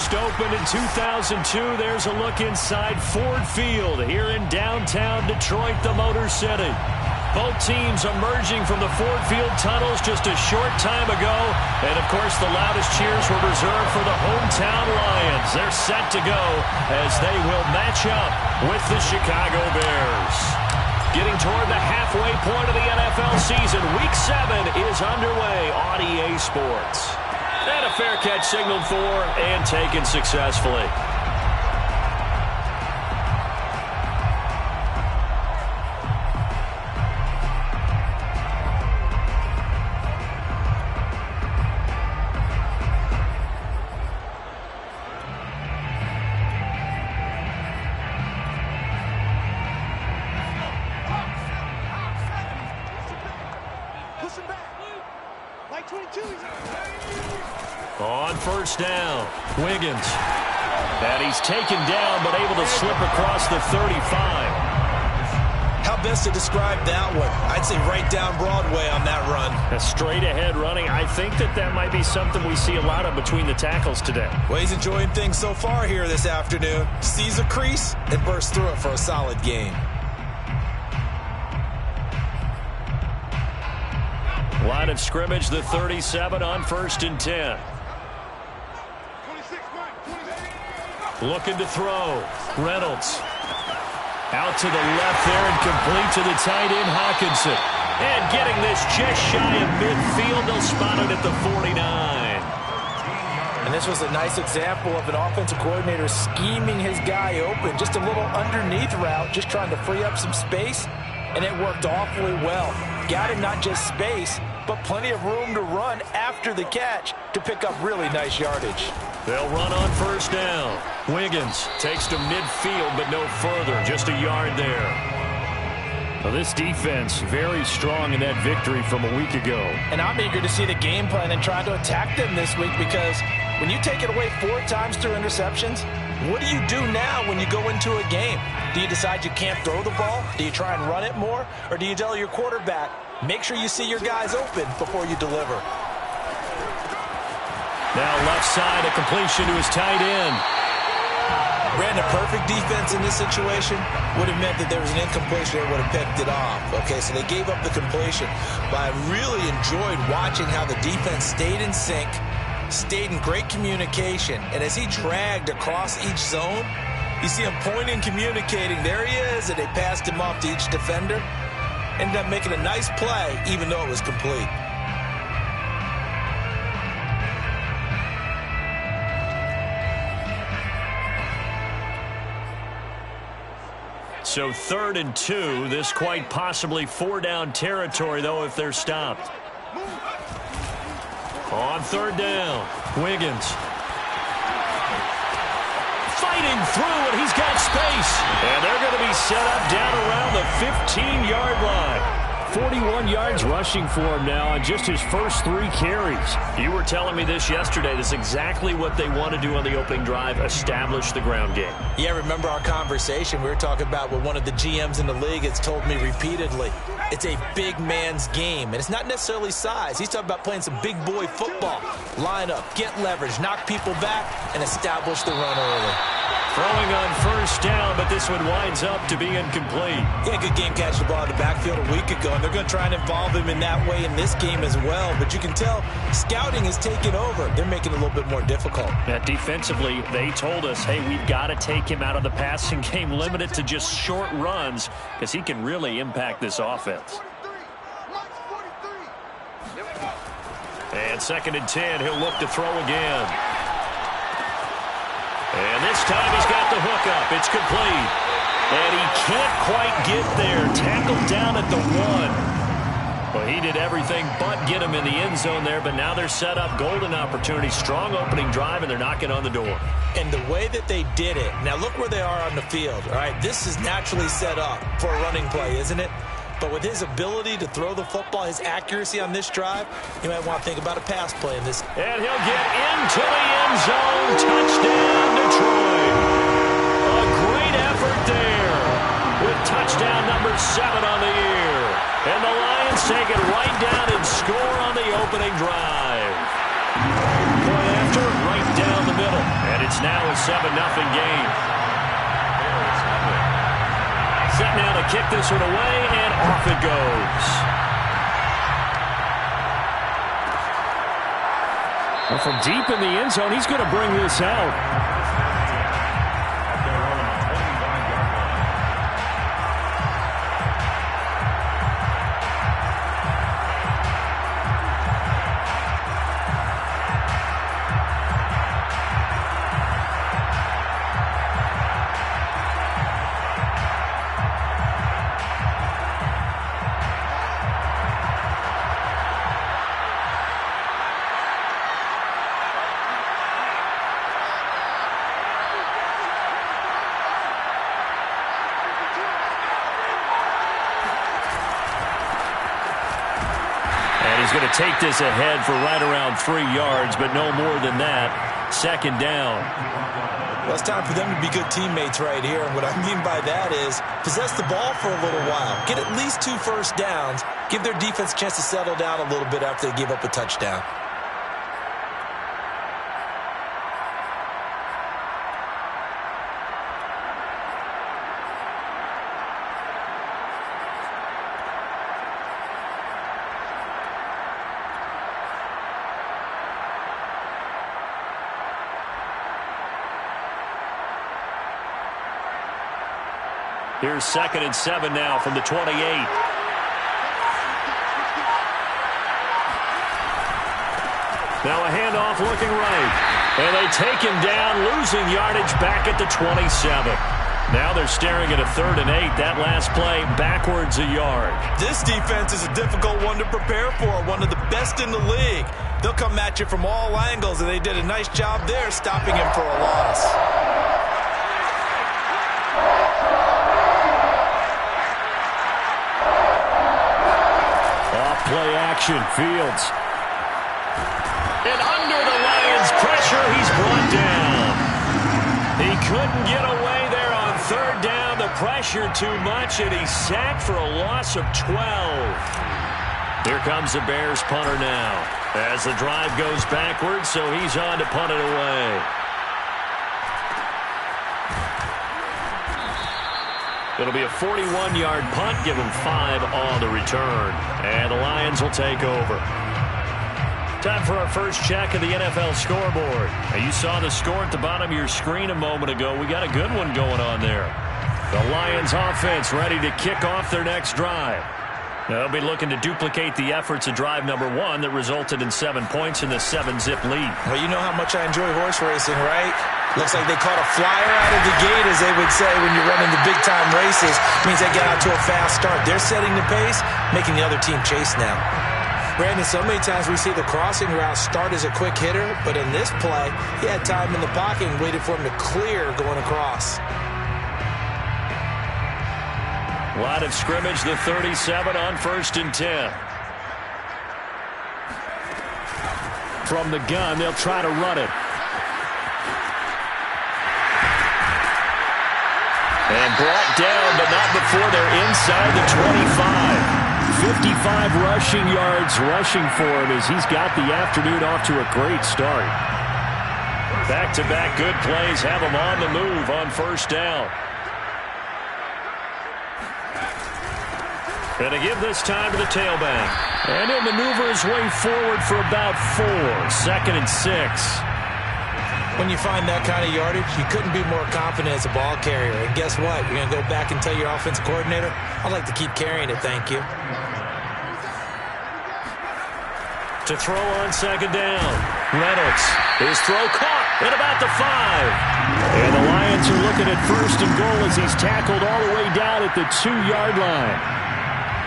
First opened in 2002. There's a look inside Ford Field here in downtown Detroit, the Motor City. Both teams emerging from the Ford Field tunnels just a short time ago. And, of course, the loudest cheers were reserved for the hometown Lions. They're set to go as they will match up with the Chicago Bears. Getting toward the halfway point of the NFL season, Week 7 is underway on EA Sports. And a fair catch signaled for and taken successfully. On first down, Wiggins. And he's taken down, but able to slip across the 35. How best to describe that one? I'd say right down Broadway on that run. A straight ahead running. I think that might be something we see a lot of between the tackles today. Well, he's enjoying things so far here this afternoon. Sees a crease and bursts through it for a solid gain. Line of scrimmage, the 37 on 1st and 10. Looking to throw. Reynolds. Out to the left there and complete to the tight end, Hockenson. And getting this just shy of midfield. They'll spot it at the 49. And this was a nice example of an offensive coordinator scheming his guy open. Just a little underneath route, just trying to free up some space. And it worked awfully well. Got him not just space, but plenty of room to run after the catch to pick up really nice yardage. They'll run on first down. Wiggins takes to midfield, but no further. Just a yard there. Well, this defense very strong in that victory from a week ago. And I'm eager to see the game plan and try to attack them this week, because when you take it away 4 times through interceptions, what do you do now when you go into a game? Do you decide you can't throw the ball? Do you try and run it more? Or do you tell your quarterback, make sure you see your guys open before you deliver? Now left side, a completion to his tight end. Ran a perfect defense in this situation. Would have meant that there was an incompletion. They would have picked it off. Okay, so they gave up the completion. But I really enjoyed watching how the defense stayed in sync, stayed in great communication. And as he dragged across each zone, you see him pointing, communicating. There he is, and they passed him off to each defender. Ended up making a nice play, even though it was complete. So 3rd and 2. This quite possibly 4-down territory, though, if they're stopped. On 3rd down, Wiggins. Fighting through, and he's got space. And they're going to be set up down around the 15-yard line. 41 yards rushing for him now on just his first 3 carries. You were telling me this yesterday. This is exactly what they want to do on the opening drive, establish the ground game. Yeah, remember our conversation? We were talking about what one of the GMs in the league has told me repeatedly. It's a big man's game, and it's not necessarily size. He's talking about playing some big boy football. Line up, get leverage, knock people back, and establish the run early. Throwing on first down, but this one winds up to be incomplete. Yeah, good game catch the ball in the backfield a week ago, and they're going to try and involve him in that way in this game as well. But you can tell scouting is taking over. They're making it a little bit more difficult. Yeah, defensively, they told us, hey, we've got to take him out of the passing game, limit it to just short runs, because he can really impact this offense. And 2nd and 10, he'll look to throw again. And this time he's got the hook up. It's complete. And he can't quite get there. Tackled down at the 1. Well, he did everything but get him in the end zone there, but now they're set up. Golden opportunity, strong opening drive, and they're knocking on the door. And the way that they did it, now look where they are on the field. All right, this is naturally set up for a running play, isn't it? But with his ability to throw the football, his accuracy on this drive, you might want to think about a pass play in this. And he'll get into the end zone. Touchdown, Detroit. A great effort there with touchdown number 7 on the year. And the Lions take it right down and score on the opening drive. Point after, right down the middle. And And it's now a 7-0 game. Set now to kick this one away, and off it goes. Well, from deep in the end zone, he's going to bring this out. He's going to take this ahead for right around 3 yards, but no more than that. Second down. Well, it's time for them to be good teammates right here. And what I mean by that is possess the ball for a little while. Get at least 2 first downs. Give their defense a chance to settle down a little bit after they give up a touchdown. Here's 2nd and 7 now from the 28. Now a handoff looking right. And they take him down, losing yardage back at the 27. Now they're staring at a 3rd and 8. That last play backwards a yard. This defense is a difficult one to prepare for, one of the best in the league. They'll come at you from all angles, and they did a nice job there stopping him for a loss. Play action, Fields. And under the Lions' pressure, he's brought down. He couldn't get away there on 3rd down. The pressure too much, and he's sacked for a loss of 12. Here comes the Bears punter now. As the drive goes backwards, so he's on to punt it away. It'll be a 41-yard punt, give them 5 on the return. And the Lions will take over. Time for our first check of the NFL scoreboard. Now, you saw the score at the bottom of your screen a moment ago. We got a good one going on there. The Lions offense ready to kick off their next drive. They'll be looking to duplicate the efforts of drive number 1 that resulted in 7 points in the 7-zip lead. Well, you know how much I enjoy horse racing, right? Looks like they caught a flyer out of the gate, as they would say when you're running the big-time races. Means they get out to a fast start. They're setting the pace, making the other team chase now. Brandon, so many times we see the crossing route start as a quick hitter, but in this play, he had time in the pocket and waited for him to clear going across. Line of scrimmage, the 37 on 1st and 10. From the gun, they'll try to run it. And brought down, but not before they're inside the 25. 55 rushing yards rushing for him as he's got the afternoon off to a great start. Back-to-back good plays have him on the move on 1st down. And to give this time to the tailback. And he'll maneuver his way forward for about 4. 2nd and 6. When you find that kind of yardage, you couldn't be more confident as a ball carrier. And guess what? You're going to go back and tell your offensive coordinator, I'd like to keep carrying it, thank you. To throw on 2nd down. Reynolds. His throw caught at about the 5. And the Lions are looking at 1st and goal as he's tackled all the way down at the 2-yard line.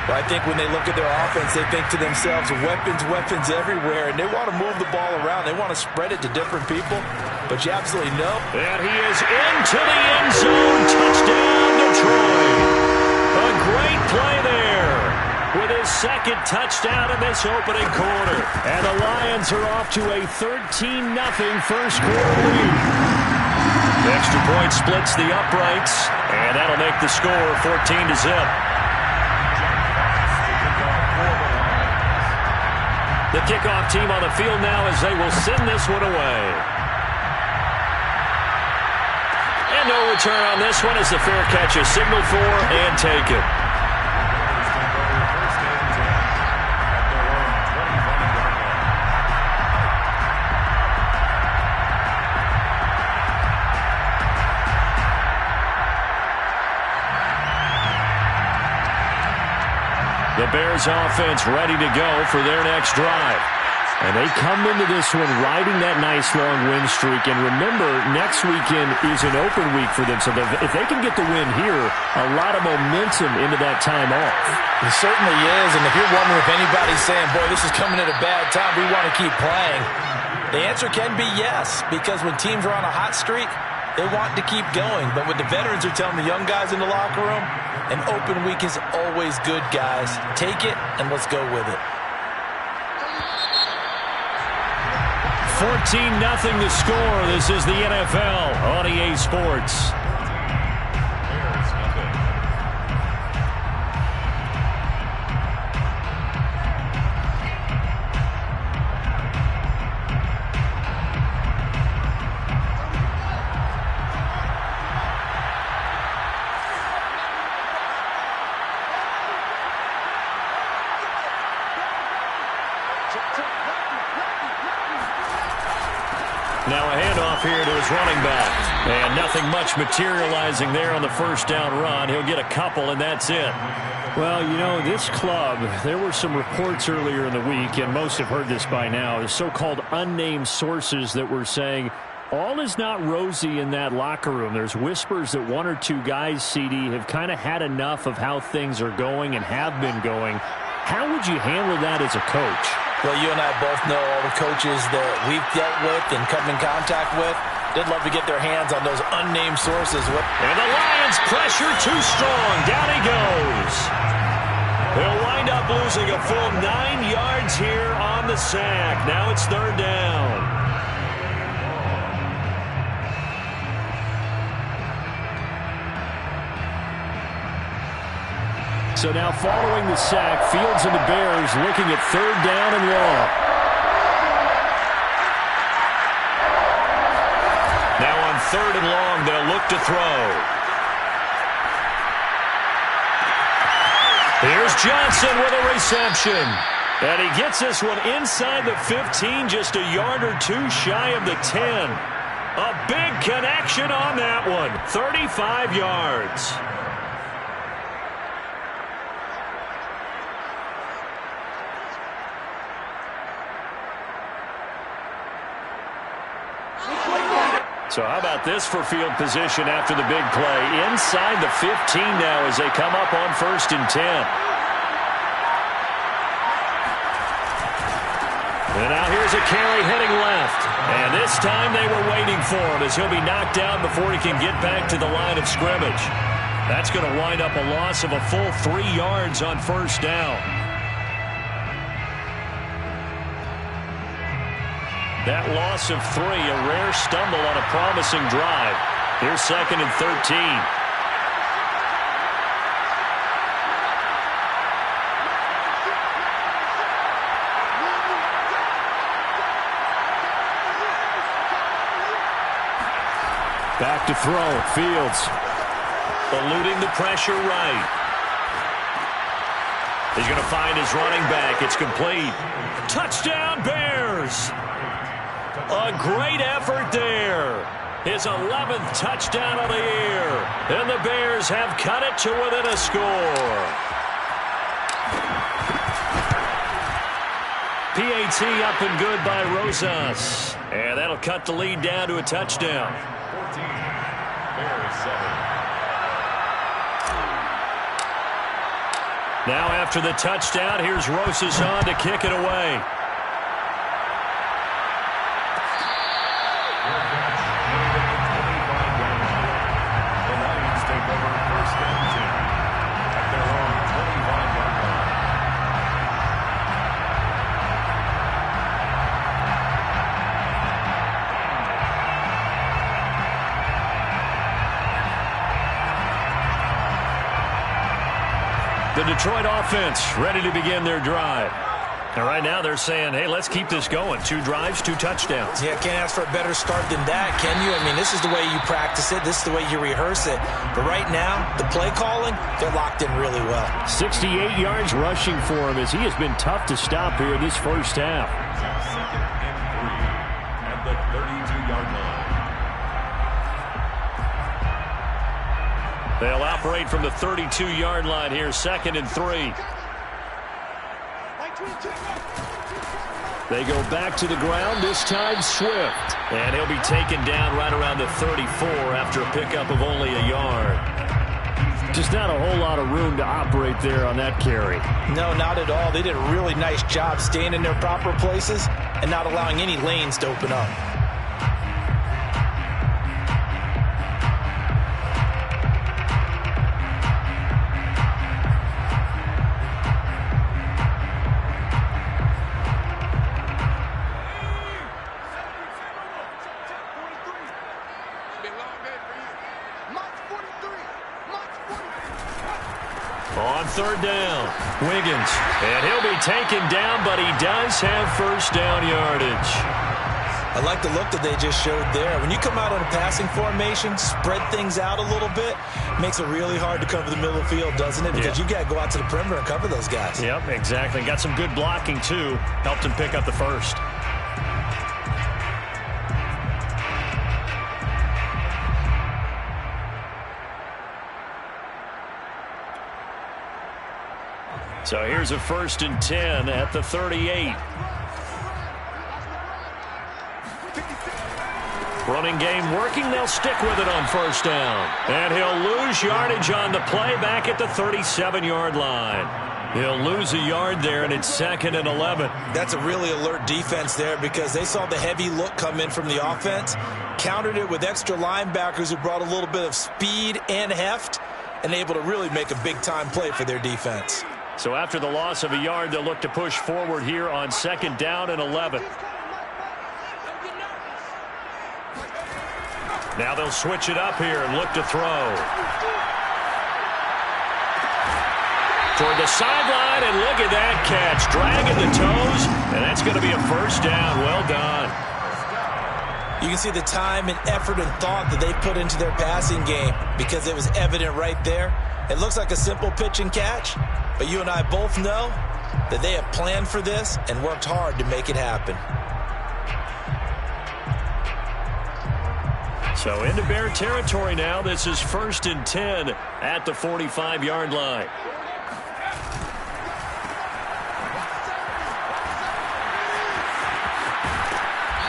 Well, I think when they look at their offense, they think to themselves, weapons everywhere, and they want to move the ball around. They want to spread it to different people, but you absolutely know. And he is into the end zone. Touchdown, Detroit. A great play there with his 2nd touchdown in this opening quarter. And the Lions are off to a 13-0 first quarter lead. The extra point splits the uprights, and that'll make the score 14-0. The kickoff team on the field now as they will send this one away. And no return on this one as the fair catch is signaled for and taken. The Bears offense ready to go for their next drive. And they come into this one riding that nice long win streak. And remember, next weekend is an open week for them. So if they can get the win here, a lot of momentum into that time off. It certainly is. And if you're wondering if anybody's saying, boy, this is coming at a bad time, we want to keep playing, the answer can be yes. Because when teams are on a hot streak, they want to keep going. But what the veterans are telling the young guys in the locker room, an open week is always good, guys. Take it and let's go with it. 14-0 the score. This is the NFL on EA Sports. Now a handoff here to his running back. And nothing much materializing there on the first down run. He'll get a couple, and that's it. Well, you know, this club, there were some reports earlier in the week, and most have heard this by now, the so-called unnamed sources that were saying all is not rosy in that locker room. There's whispers that one or two guys, CD, have kind of had enough of how things are going and have been going. How would you handle that as a coach? Well, you and I both know all the coaches that we've dealt with and come in contact with. They'd love to get their hands on those unnamed sources. And the Lions pressure too strong. Down he goes. He'll wind up losing a full 9 yards here on the sack. Now it's third down. So now following the sack, Fields and the Bears looking at third down and long. Now on third and long, they'll look to throw. Here's Johnson with a reception. And he gets this one inside the 15, just a yard or two shy of the 10. A big connection on that one, 35 yards. So how about this for field position after the big play? Inside the 15 now as they come up on 1st and 10. And now here's a carry heading left. And this time they were waiting for him as he'll be knocked down before he can get back to the line of scrimmage. That's going to wind up a loss of a full 3 yards on 1st down. That loss of 3, a rare stumble on a promising drive. Here's 2nd and 13. Back to throw. Fields eluding the pressure right. He's going to find his running back. It's complete. Touchdown, Bears! A great effort there. His 11th touchdown of the year. And the Bears have cut it to within a score. PAT up and good by Rosas. And that'll cut the lead down to a touchdown. 14, Bears 7. Now after the touchdown, here's Rosas on to kick it away. The Detroit offense ready to begin their drive. And right now they're saying, hey, let's keep this going. 2 drives, 2 touchdowns. Yeah, can't ask for a better start than that, can you? I mean, this is the way you practice it. This is the way you rehearse it. But right now, the play calling, they're locked in really well. 68 yards rushing for him as he has been tough to stop here in this first half. At the 32-yard line. They'll operate from the 32-yard line here, 2nd and 3. They go back to the ground, this time Swift. And he'll be taken down right around the 34 after a pickup of only a yard. Just not a whole lot of room to operate there on that carry. No, not at all. They did a really nice job staying in their proper places and not allowing any lanes to open up. On 3rd down, Wiggins. And he'll be taken down, but he does have first down yardage. I like the look that they just showed there. When you come out in a passing formation, spread things out a little bit, makes it really hard to cover the middle of the field, doesn't it? Because you got to go out to the perimeter and cover those guys. Yep, exactly. Got some good blocking, too. Helped him pick up the first. So here's a 1st and 10 at the 38. Running game working. They'll stick with it on 1st down. And he'll lose yardage on the play back at the 37-yard line. He'll lose a yard there, and it's 2nd and 11. That's a really alert defense there because they saw the heavy look come in from the offense, countered it with extra linebackers who brought a little bit of speed and heft, and able to really make a big-time play for their defense. So after the loss of a yard, they'll look to push forward here on 2nd down and 11. Now they'll switch it up here and look to throw. Toward the sideline, and look at that catch. Dragging the toes, and that's going to be a first down. Well done. You can see the time and effort and thought that they put into their passing game because it was evident right there. It looks like a simple pitch and catch, but you and I both know that they have planned for this and worked hard to make it happen. So into Bear territory now. This is 1st and 10 at the 45-yard line.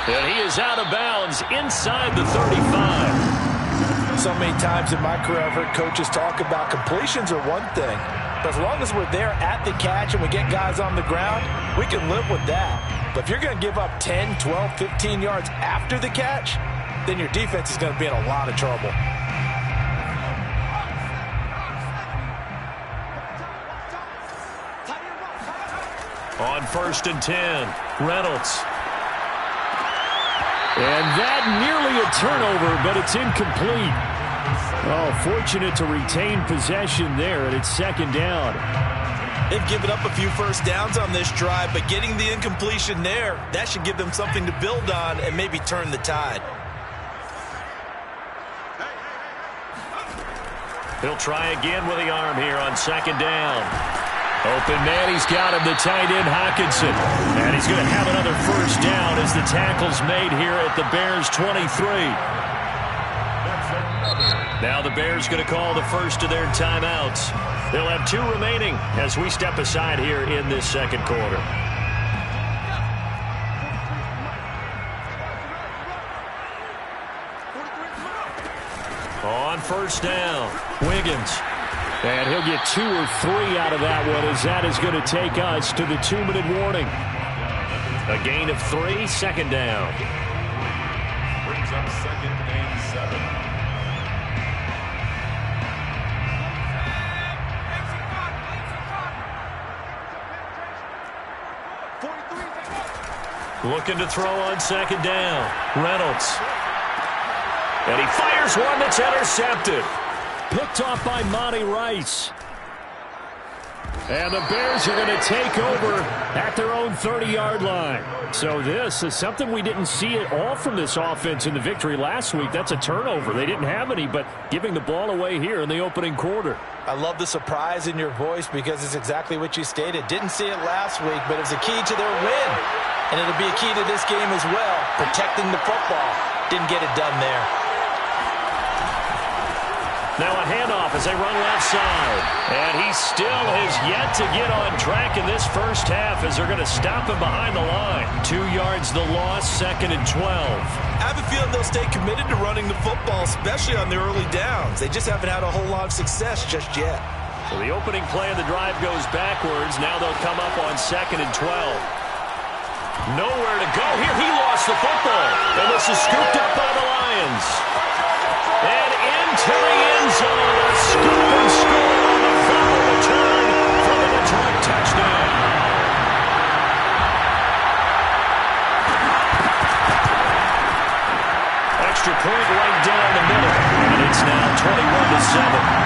And he is out of bounds inside the 35. So many times in my career I've heard coaches talk about completions are one thing, but as long as we're there at the catch and we get guys on the ground, we can live with that. But if you're going to give up 10, 12, 15 yards after the catch, then your defense is going to be in a lot of trouble. On 1st and 10, Reynolds. And that nearly a turnover, but it's incomplete. Oh, fortunate to retain possession there, and it's 2nd down. They've given up a few first downs on this drive, but getting the incompletion there, that should give them something to build on and maybe turn the tide. He'll try again with the arm here on 2nd down. Open man, he's got him, the tight end Hockenson. And he's going to have another first down as the tackle's made here at the Bears' 23. Now the Bears going to call the first of their timeouts. They'll have 2 remaining as we step aside here in this 2nd quarter. On 1st down, Wiggins. And he'll get 2 or 3 out of that one as that is going to take us to the 2-minute warning. A gain of 3, 2nd down. Brings up 2nd and 7. Looking to throw on 2nd down. Reynolds. And he fires one that's intercepted. Picked off by Monty Rice. And the Bears are going to take over at their own 30-yard line. So this is something we didn't see at all from this offense in the victory last week. That's a turnover. They didn't have any, but giving the ball away here in the opening quarter. I love the surprise in your voice because it's exactly what you stated. Didn't see it last week, but it was a key to their win. And it'll be a key to this game as well, protecting the football. Didn't get it done there. Now a handoff as they run left side. And he still has yet to get on track in this first half as they're going to stop him behind the line. 2 yards the loss, 2nd and 12. I have a feeling they'll stay committed to running the football, especially on their early downs. They just haven't had a whole lot of success just yet. So the opening play of the drive goes backwards. Now they'll come up on 2nd and 12. Nowhere to go here. He lost the football. And this is scooped up by the Lions. And into the end zone, a scoop and score on the final return for the Detroit touchdown. Extra point right down the middle, and it's now 21-7.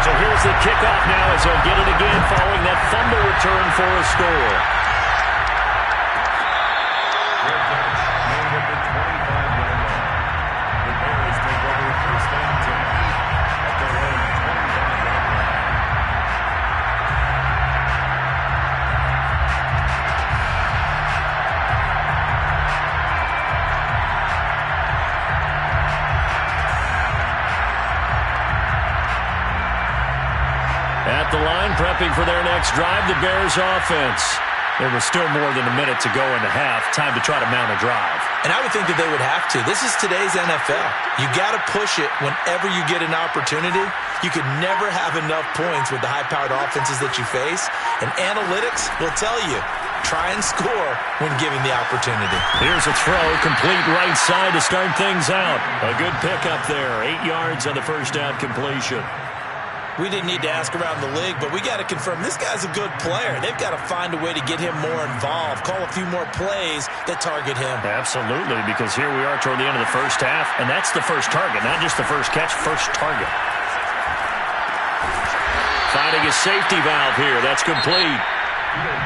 So here's the kickoff now as they'll get it again following that fumble return for a score. At the line, prepping for their next drive, the Bears offense. There was still more than a minute to go in the half. Time to try to mount a drive. And I would think that they would have to. This is today's NFL. You got to push it whenever you get an opportunity. You could never have enough points with the high-powered offenses that you face. And analytics will tell you, try and score when given the opportunity. Here's a throw, complete right side to start things out. A good pickup there. 8 yards on the first down completion. We didn't need to ask around the league, but we got to confirm this guy's a good player. They've got to find a way to get him more involved, call a few more plays that target him. Absolutely, because here we are toward the end of the first half, and that's the first target, not just the first catch, first target. Finding a safety valve here. That's complete.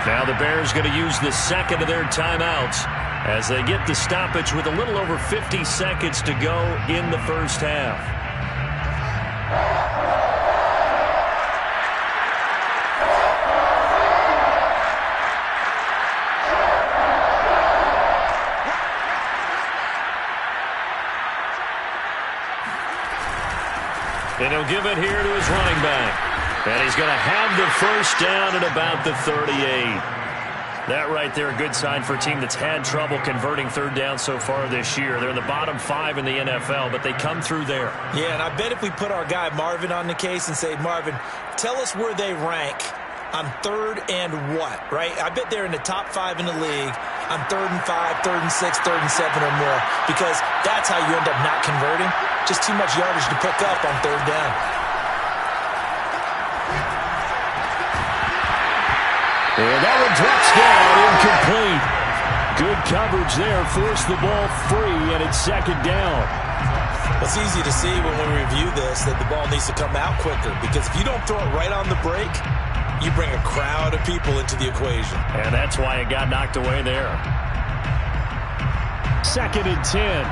Now the Bears going to use the second of their timeouts as they get the stoppage with a little over 50 seconds to go in the first half. And he'll give it here to his running back. And he's going to have the first down at about the 38. That right there, a good sign for a team that's had trouble converting third down so far this year. They're in the bottom 5 in the NFL, but they come through there. Yeah, and I bet if we put our guy Marvin on the case and say, Marvin, tell us where they rank on third and what, right? I bet they're in the top 5 in the league on 3rd and 5, 3rd and 6, 3rd and 7 or more, because that's how you end up not converting. Just too much yardage to pick up on third down. And that one drops down, incomplete. Good coverage there, forced the ball free, and it's second down. It's easy to see when we review this that the ball needs to come out quicker, because if you don't throw it right on the break, you bring a crowd of people into the equation. And that's why it got knocked away there. 2nd and 10.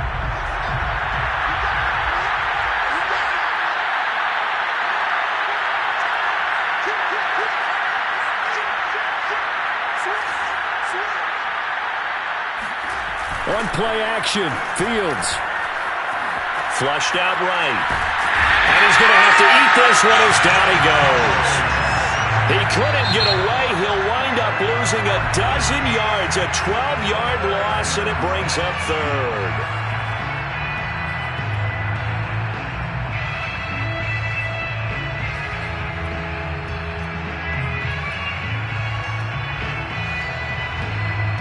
On play action, Fields. Flushed out right. And he's going to have to eat this one as down he goes. He couldn't get away. He'll wind up losing a dozen yards, a 12-yard loss, and it brings up third.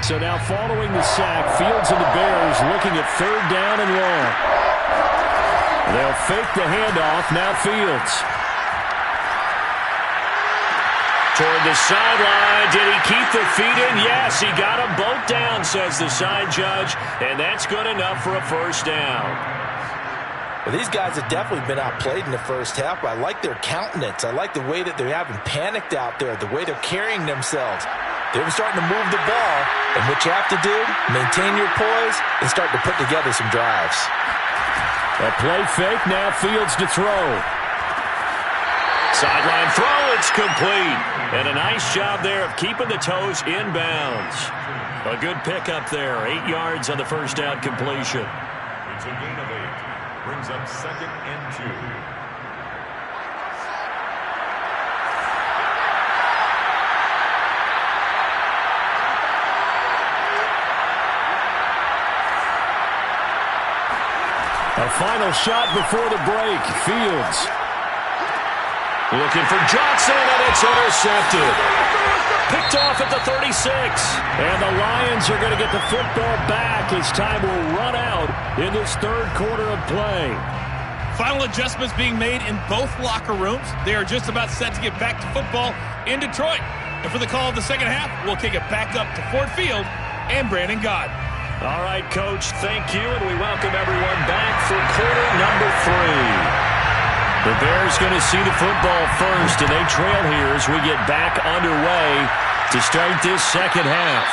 So now following the sack, Fields and the Bears looking at third down and long. They'll fake the handoff. Now Fields. Toward the sideline. Did he keep the feet in? Yes, he got them both down, says the side judge. And that's good enough for a first down. Well, these guys have definitely been outplayed in the first half, but I like their countenance. I like the way that they're having panicked out there, the way they're carrying themselves. They're starting to move the ball, and what you have to do, maintain your poise and start to put together some drives. A play fake, now Fields to throw. Sideline throw, it's complete. And a nice job there of keeping the toes inbounds. A good pickup there, 8 yards on the first down completion. It's a gain of 8. Brings up 2nd and 2. A final shot before the break. Fields. Looking for Johnson, and it's intercepted. Picked off at the 36. And the Lions are going to get the football back as time will run out in this third quarter of play. Final adjustments being made in both locker rooms. They are just about set to get back to football in Detroit. And for the call of the second half, we'll kick it back up to Ford Field and Brandon Gaud. All right, Coach, thank you, and we welcome everyone back for quarter number 3. The Bears going to see the football first, and they trail here as we get back underway to start this second half.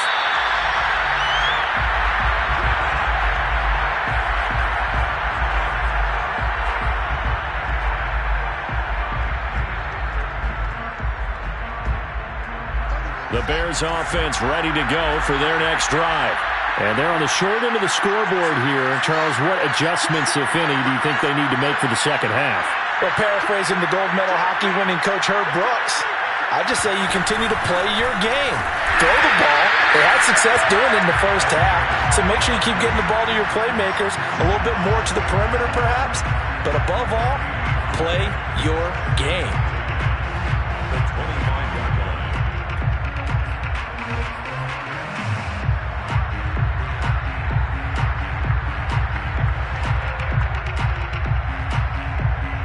The Bears offense ready to go for their next drive. And they're on the short end of the scoreboard here. Charles, what adjustments, if any, do you think they need to make for the second half? Well, paraphrasing the gold medal hockey winning coach Herb Brooks, I just say you continue to play your game. Throw the ball. They had success doing it in the first half, so make sure you keep getting the ball to your playmakers, a little bit more to the perimeter perhaps, but above all, play your game. The 25-yard line.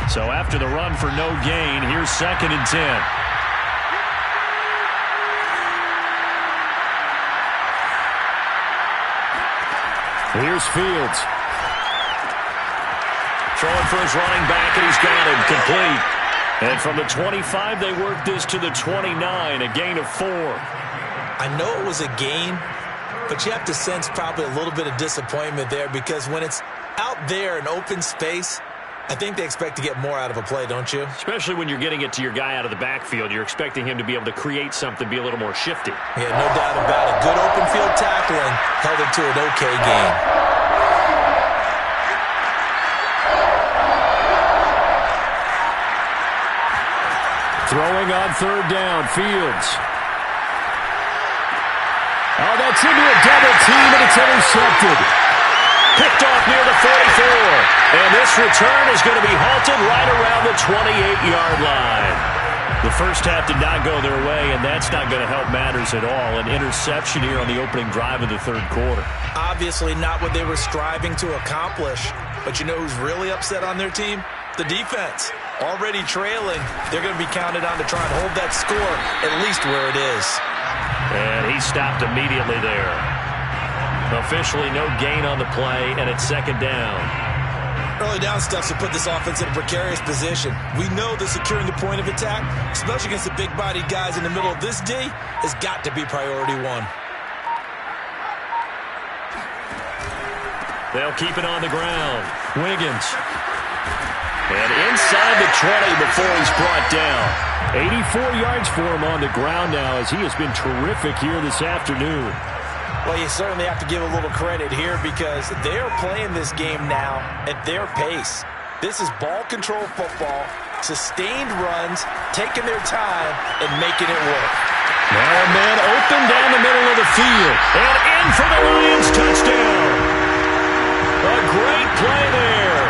So after the run for no gain, here's 2nd and 10. Here's Fields. Throwing for his running back, and he's got him complete. And from the 25, they work this to the 29, a gain of 4. I know it was a gain, but you have to sense probably a little bit of disappointment there because when it's out there in open space, I think they expect to get more out of a play, don't you? Especially when you're getting it to your guy out of the backfield. You're expecting him to be able to create something, be a little more shifty. Yeah, no doubt about it. Good open field tackling held it to an okay game. Throwing on 3rd down, Fields. Oh, that's into a double team, and it's intercepted. Picked off near the 44. And this return is going to be halted right around the 28-yard line. The first half did not go their way, and that's not going to help matters at all. An interception here on the opening drive of the third quarter. Obviously not what they were striving to accomplish. But you know who's really upset on their team? The defense. Already trailing, they're going to be counted on to try and hold that score at least where it is. And he stopped immediately there. Officially no gain on the play, and it's 2nd down. Early down stuff to put this offense in a precarious position. We know that securing the point of attack, especially against the big-bodied guys in the middle of this D, has got to be priority 1. They'll keep it on the ground. Wiggins. And inside the 20 before he's brought down. 84 yards for him on the ground now as he has been terrific here this afternoon. Well, you certainly have to give a little credit here because they are playing this game now at their pace. This is ball control football, sustained runs, taking their time, and making it work. Now a man open down the middle of the field. And in for the Lions touchdown. A great play there.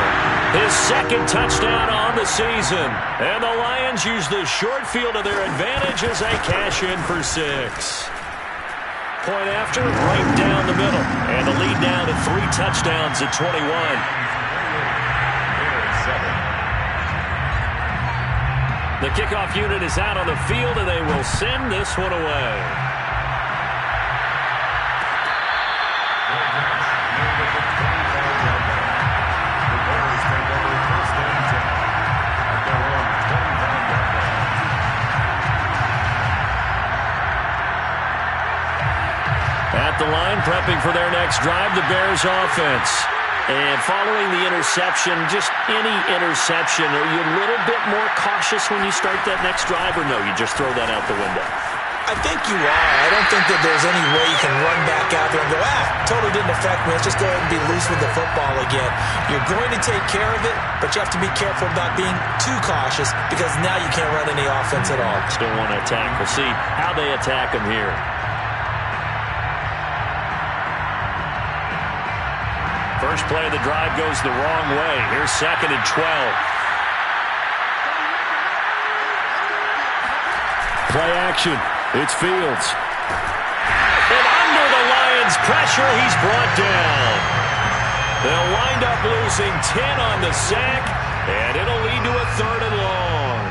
His 2nd touchdown on the season. And the Lions use the short field to their advantage as they cash in for 6. Point after, right down the middle. And the lead now to 3 touchdowns at 21. The kickoff unit is out on the field, and they will send this one away. The Bears take over the line, prepping for their next drive, the Bears offense. And following the interception, just any interception, are you a little bit more cautious when you start that next drive, or no, you just throw that out the window? I think you are. I don't think that there's any way you can run back out there and go, totally didn't affect me. Let's just go ahead and be loose with the football again. You're going to take care of it, but you have to be careful about being too cautious because now you can't run any offense at all. Still want to attack. We'll see how they attack them here. First play of the drive goes the wrong way. Here's 2nd and 12. Play action. It's Fields. And under the Lions' pressure, he's brought down. They'll wind up losing 10 on the sack, and it'll lead to a 3rd and long.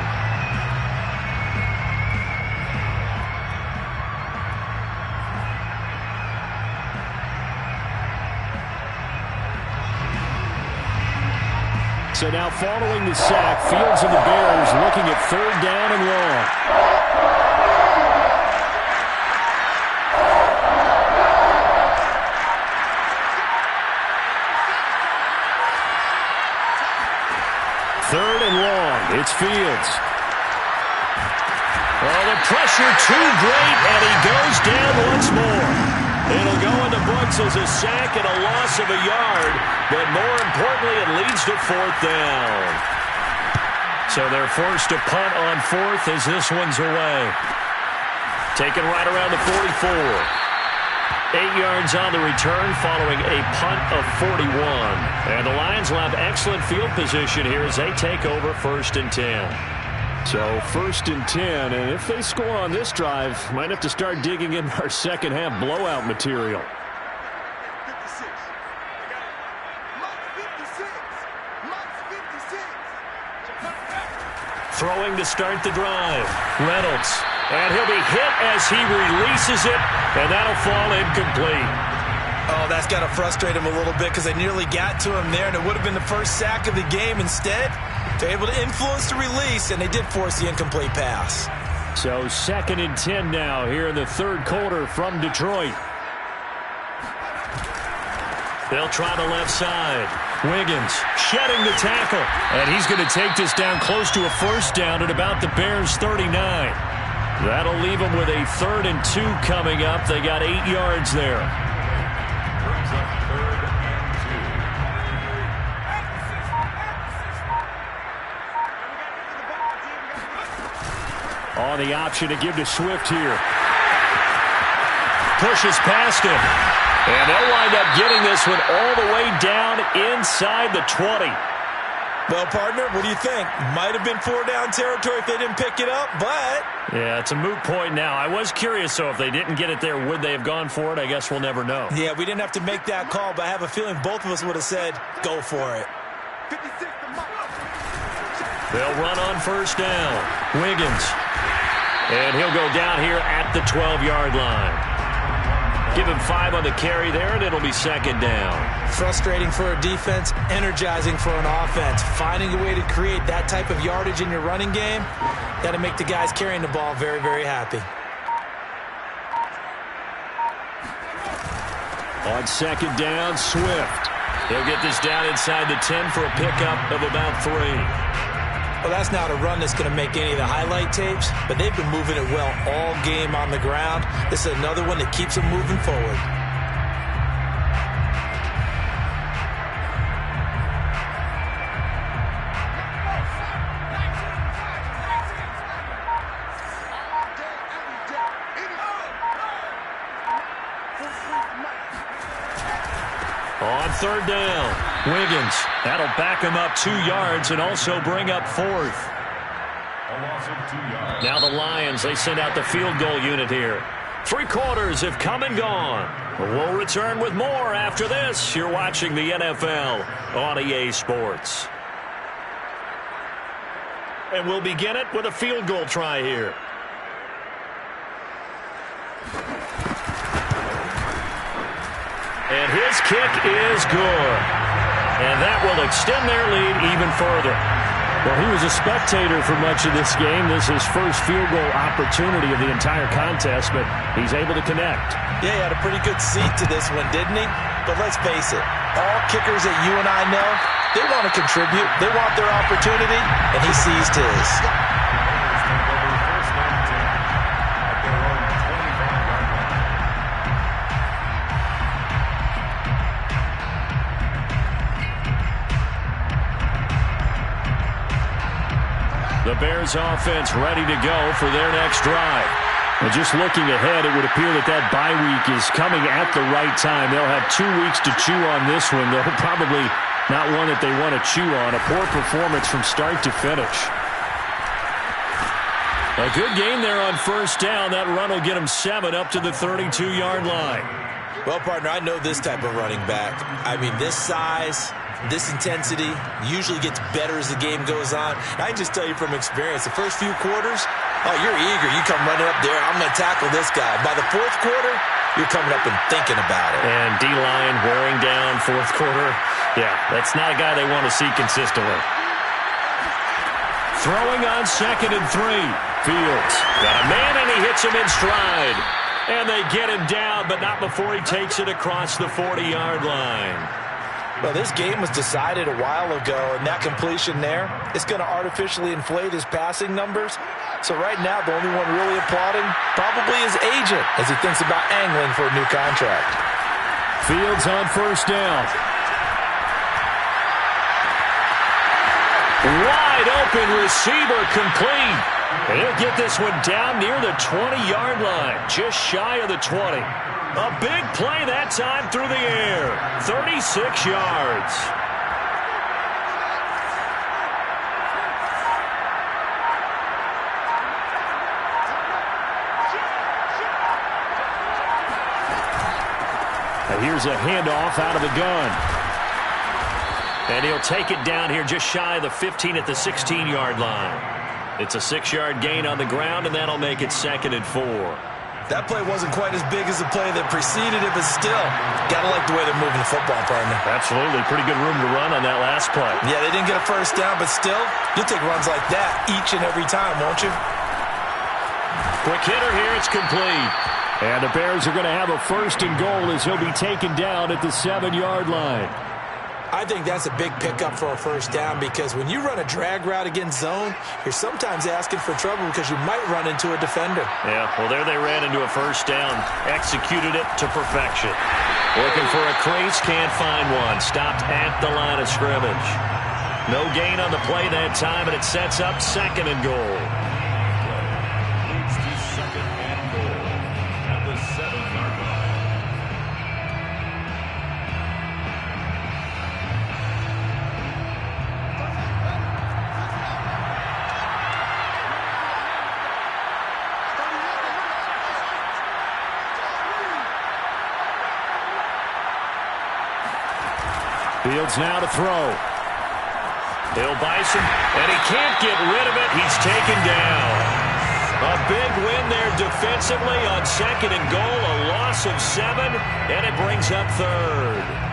So now following the sack, Fields and the Bears looking at 3rd down and long. Third and long. It's Fields. Oh, the pressure too great, and he goes down once more. It'll go in the books as a sack and a loss of a yard, but more importantly, it leads to 4th down. So they're forced to punt on 4th as this one's away. Taken right around the 44. 8 yards on the return following a punt of 41. And the Lions will have excellent field position here as they take over 1st and 10. So 1st and 10, and if they score on this drive, might have to start digging in our second half blowout material. 56. Throwing to start the drive. Reynolds. And he'll be hit as he releases it, and that'll fall incomplete. Oh, that's got to frustrate him a little bit because they nearly got to him there, and it would have been the first sack of the game. Instead, they're able to influence the release, and they did force the incomplete pass. So 2nd and 10 now here in the 3rd quarter from Detroit. They'll try the left side. Wiggins shedding the tackle, and he's going to take this down close to a 1st down at about the Bears' 39. That'll leave them with a 3rd and 2 coming up. They got 8 yards there. Brings up 3rd and 2. On the option to give to Swift here. Pushes past him. And they'll wind up getting this one all the way down inside the 20. Well, partner, what do you think? Might have been 4-down territory if they didn't pick it up, but... Yeah, it's a moot point now. I was curious, so if they didn't get it there, would they have gone for it? I guess we'll never know. Yeah, we didn't have to make that call, but I have a feeling both of us would have said, go for it. They'll run on 1st down. Wiggins. And he'll go down here at the 12-yard line. Give him 5 on the carry there, and it'll be 2nd down. Frustrating for a defense, energizing for an offense. Finding a way to create that type of yardage in your running game, got to make the guys carrying the ball very, very happy. On 2nd down, Swift. He'll get this down inside the 10 for a pickup of about 3. Well, that's not a run that's going to make any of the highlight tapes, but they've been moving it well all game on the ground. This is another one that keeps them moving forward. On 3rd down, Wiggins. That'll back him up 2 yards and also bring up 4th. A loss of 2 yards. Now the Lions, they send out the field goal unit here. 3 quarters have come and gone. We'll return with more after this. You're watching the NFL on EA Sports. And we'll begin it with a field goal try here. And his kick is good. And that will extend their lead even further. Well, he was a spectator for much of this game. This is his first field goal opportunity of the entire contest, but he's able to connect. Yeah, he had a pretty good seat to this one, didn't he? But let's face it, all kickers that you and I know, they want to contribute. They want their opportunity, and he seized his. The Bears offense ready to go for their next drive. And just looking ahead, it would appear that bye week is coming at the right time. They'll have 2 weeks to chew on this one, though probably not one that they want to chew on. A poor performance from start to finish. A good game there on first down. That run will get him 7 up to the 32-yard line. Well, partner, I know this type of running back. I mean, this size, this intensity usually gets better as the game goes on. I can just tell you from experience, the first few quarters, oh, you're eager. You come running up there, I'm going to tackle this guy. By the fourth quarter, you're coming up and thinking about it. And D-line wearing down fourth quarter. Yeah, that's not a guy they want to see consistently. Throwing on 2nd and 3. Fields got a man, and he hits him in stride. And they get him down, but not before he takes it across the 40-yard line. Well, this game was decided a while ago, and that completion there is going to artificially inflate his passing numbers. So right now, the only one really applauding probably his agent as he thinks about angling for a new contract. Fields on first down. Wide open receiver complete. And he'll get this one down near the 20-yard line, just shy of the 20. A big play that time through the air. 36 yards. And here's a handoff out of the gun. And he'll take it down here just shy of the 15 at the 16-yard line. It's a 6-yard gain on the ground, and that'll make it 2nd and 4. That play wasn't quite as big as the play that preceded it, but still, gotta like the way they're moving the football, partner. Absolutely. Pretty good room to run on that last play. Yeah, they didn't get a first down, but still, you'll take runs like that each and every time, won't you? Quick hitter here. It's complete. And the Bears are going to have a 1st and goal as he'll be taken down at the 7-yard line. I think that's a big pickup for a first down because when you run a drag route against zone, you're sometimes asking for trouble because you might run into a defender. Yeah, well, there they ran into a first down. Executed it to perfection. Looking for a crease, can't find one. Stopped at the line of scrimmage. No gain on the play that time, and it sets up 2nd and goal. Leads to 2nd and goal at the 7-yard line. Fields now to throw. Bill Bison, and he can't get rid of it. He's taken down. A big win there defensively on 2nd and goal. A loss of 7, and it brings up 3rd.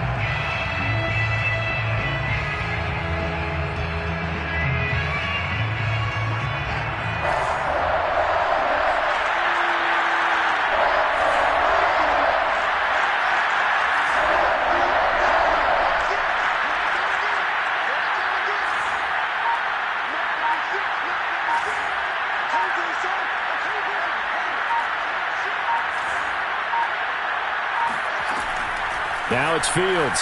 Now it's Fields.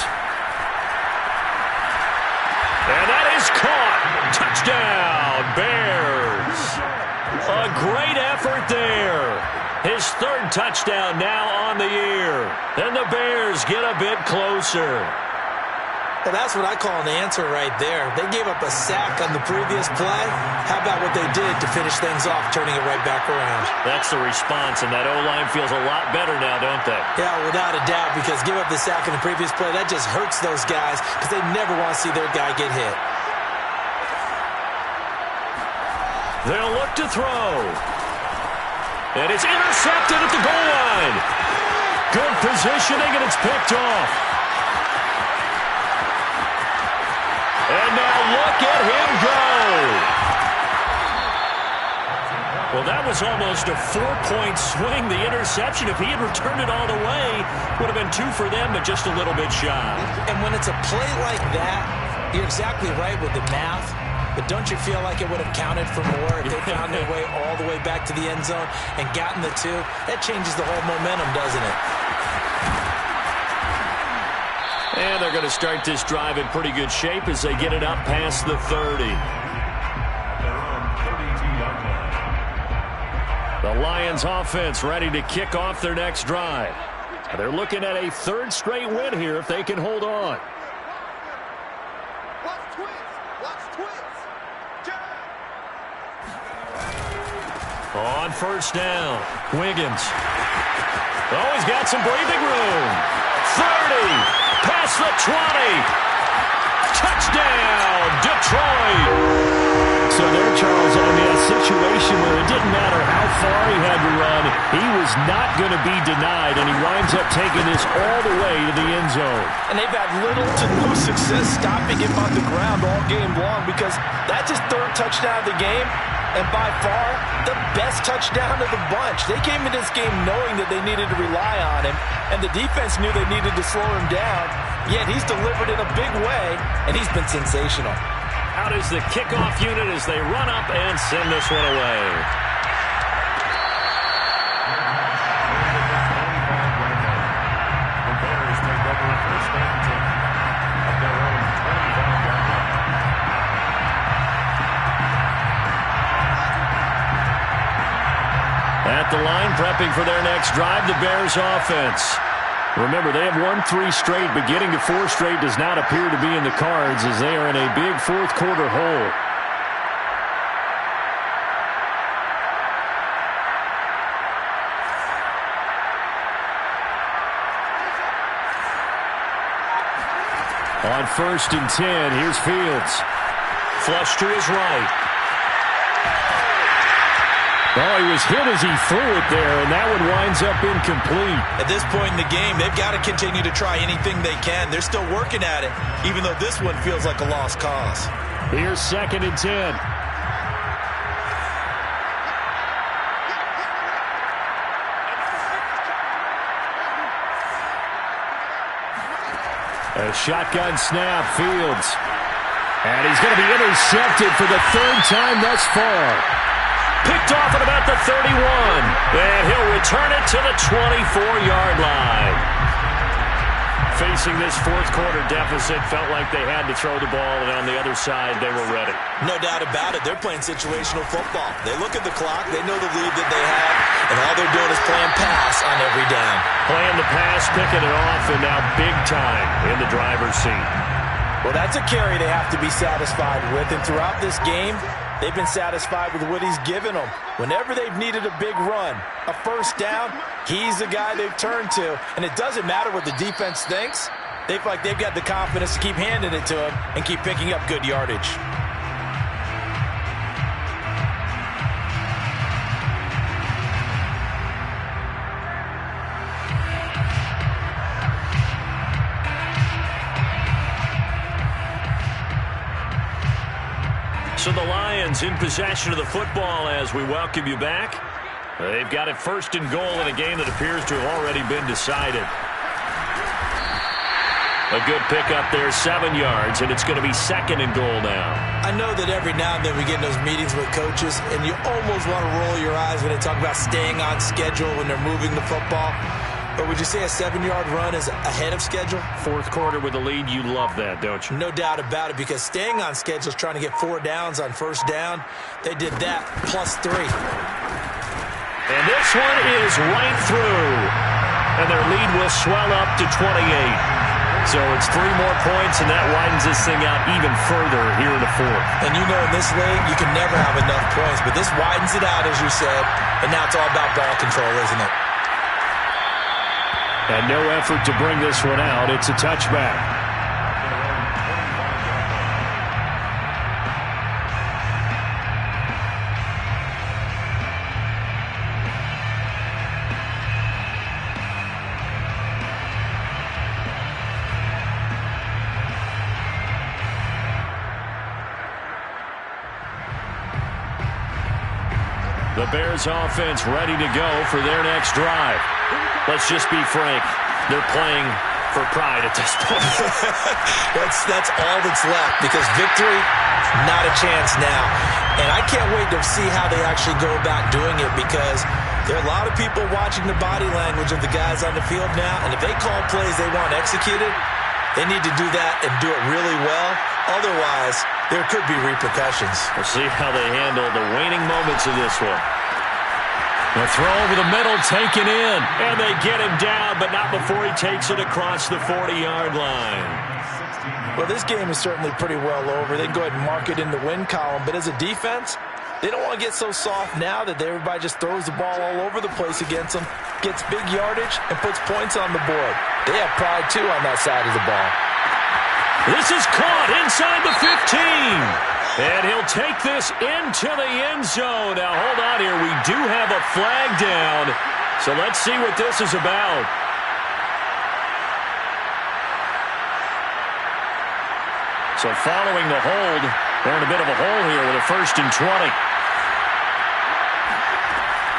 And that is caught. Touchdown, Bears. A great effort there. His 3rd touchdown now on the year. And the Bears get a bit closer. Well, that's what I call an answer right there. They gave up a sack on the previous play. How about what they did to finish things off, turning it right back around? That's the response, and that O-line feels a lot better now, don't they? Yeah, without a doubt, because give up the sack in the previous play, that just hurts those guys because they never want to see their guy get hit. They'll look to throw. And it's intercepted at the goal line. Good positioning, and it's picked off. And And now look at him go. Well, that was almost a 4-point swing. The interception, if he had returned it all the way, would have been 2 for them, but just a little bit shy. And when it's a play like that, you're exactly right with the math. But don't you feel like it would have counted for more if they found their way all the way back to the end zone and gotten the 2? That changes the whole momentum, doesn't it? And they're going to start this drive in pretty good shape as they get it up past the 30. The Lions offense ready to kick off their next drive. They're looking at a 3rd straight win here if they can hold on. On 1st down, Wiggins. Oh, he's got some breathing room. 30. Past the 20. Touchdown, Detroit. So there, Charles, I mean, a situation where it didn't matter how far he had to run, he was not going to be denied, and he winds up taking this all the way to the end zone. And they've had little to no success stopping him on the ground all game long because that's his 3rd touchdown of the game, and by far the best touchdown of the bunch. They came into this game knowing that they needed to rely on him, and the defense knew they needed to slow him down, yet he's delivered in a big way, and he's been sensational. Out is the kickoff unit as they run up and send this one away. The Bears take over a 1st and 10 at their own 25-yard line. At the line, prepping for their next drive, the Bears offense. Remember, they have won 3 straight, but getting to 4 straight does not appear to be in the cards as they are in a big 4th quarter hole. On 1st and 10, here's Fields. Flush to his right. Oh, he was hit as he threw it there, and that one winds up incomplete. At this point in the game, they've got to continue to try anything they can. They're still working at it, even though this one feels like a lost cause. Here's 2nd and 10. A shotgun snap, Fields. And he's going to be intercepted for the 3rd time thus far. Picked off at about the 31. And he'll return it to the 24-yard line. Facing this 4th quarter deficit, felt like they had to throw the ball, and on the other side, they were ready. No doubt about it. They're playing situational football. They look at the clock. They know the lead that they have, and all they're doing is playing pass on every down. Playing the pass, picking it off, and now big time in the driver's seat. Well, that's a carry they have to be satisfied with, and throughout this game, they've been satisfied with what he's given them. Whenever they've needed a big run, a 1st down, he's the guy they've turned to. And it doesn't matter what the defense thinks. They feel like they've got the confidence to keep handing it to him and keep picking up good yardage. So the Lions in possession of the football as we welcome you back. They've got it 1st and goal in a game that appears to have already been decided. A good pickup there, 7 yards, and it's going to be 2nd and goal now. I know that every now and then we get in those meetings with coaches, and you almost want to roll your eyes when they talk about staying on schedule when they're moving the football. But would you say a 7-yard run is ahead of schedule? 4th quarter with a lead, you love that, don't you? No doubt about it, because staying on schedule is trying to get 4 downs on 1st down. They did that plus 3. And this one is right through. And their lead will swell up to 28. So it's 3 more points, and that widens this thing out even further here in the 4th. And you know in this league, you can never have enough points. But this widens it out, as you said. And now it's all about ball control, isn't it? And no effort to bring this one out. It's a touchback. The Bears offense ready to go for their next drive. Let's just be frank. They're playing for pride at this point. That's all that's left, because victory, not a chance now. And I can't wait to see how they actually go about doing it, because there are a lot of people watching the body language of the guys on the field now, and if they call plays they want executed, they need to do that and do it really well. Otherwise, there could be repercussions. We'll see how they handle the waning moments of this one. The throw over the middle, taken in, and they get him down, but not before he takes it across the 40-yard line. Well, this game is certainly pretty well over. They can go ahead and mark it in the win column, but as a defense, they don't want to get so soft now that everybody just throws the ball all over the place against them, gets big yardage, and puts points on the board. They have pride, too, on that side of the ball. This is caught inside the 15. And he'll take this into the end zone. Now, hold on here. We do have a flag down. So let's see what this is about. So following the hold, they're in a bit of a hole here with a 1st and 20.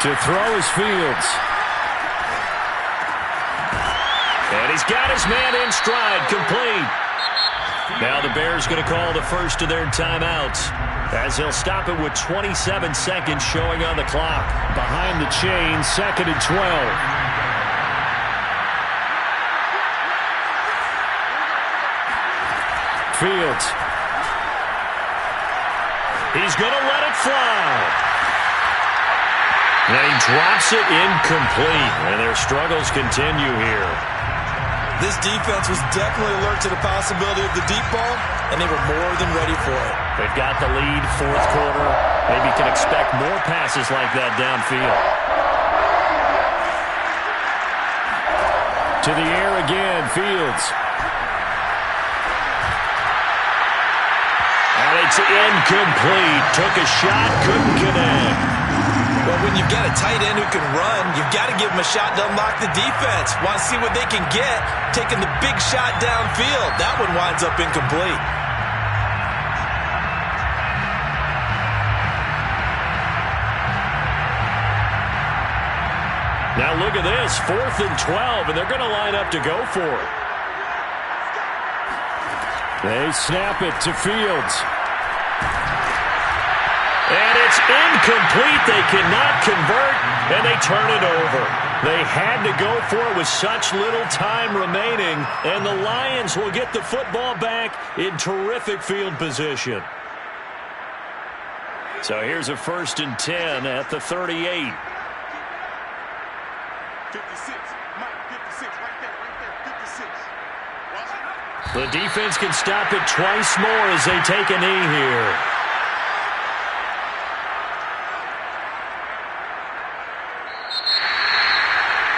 To throw is Fields. And he's got his man in stride, complete. Now the Bears going to call the first of their timeouts, as they'll stop it with 27 seconds showing on the clock. Behind the chain, 2nd and 12. Fields. He's going to let it fly. And he drops it incomplete, and their struggles continue here. This defense was definitely alert to the possibility of the deep ball, and they were more than ready for it. They've got the lead, 4th quarter. Maybe can expect more passes like that downfield. To the air again, Fields. And it's incomplete. Took a shot, couldn't connect. Well, when you've got a tight end who can run, you've got to give him a shot to unlock the defense. Want to see what they can get, taking the big shot downfield. That one winds up incomplete. Now look at this, 4th and 12, and they're going to line up to go for it. They snap it to Fields. And it's incomplete. They cannot convert, and they turn it over. They had to go for it with such little time remaining, and the Lions will get the football back in terrific field position. So here's a 1st and 10 at the 38. 56, Mike, 56, right there, 56. The defense can stop it twice more as they take a knee here.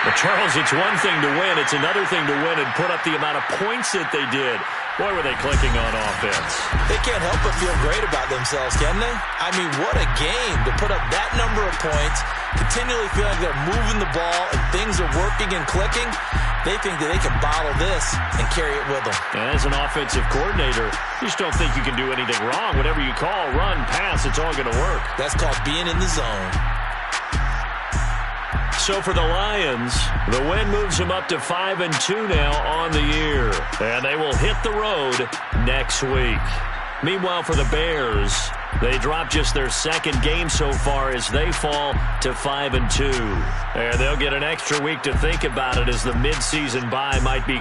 But Charles, it's one thing to win. It's another thing to win and put up the amount of points that they did. Boy, were they clicking on offense. They can't help but feel great about themselves, can they? I mean, what a game to put up that number of points, continually feel like they're moving the ball and things are working and clicking. They think that they can bottle this and carry it with them. And as an offensive coordinator, you just don't think you can do anything wrong. Whatever you call, run, pass, it's all going to work. That's called being in the zone. So for the Lions, the win moves them up to 5-2 now on the year. And they will hit the road next week. Meanwhile, for the Bears, they drop just their 2nd game so far as they fall to 5-2. And they'll get an extra week to think about it, as the midseason bye might be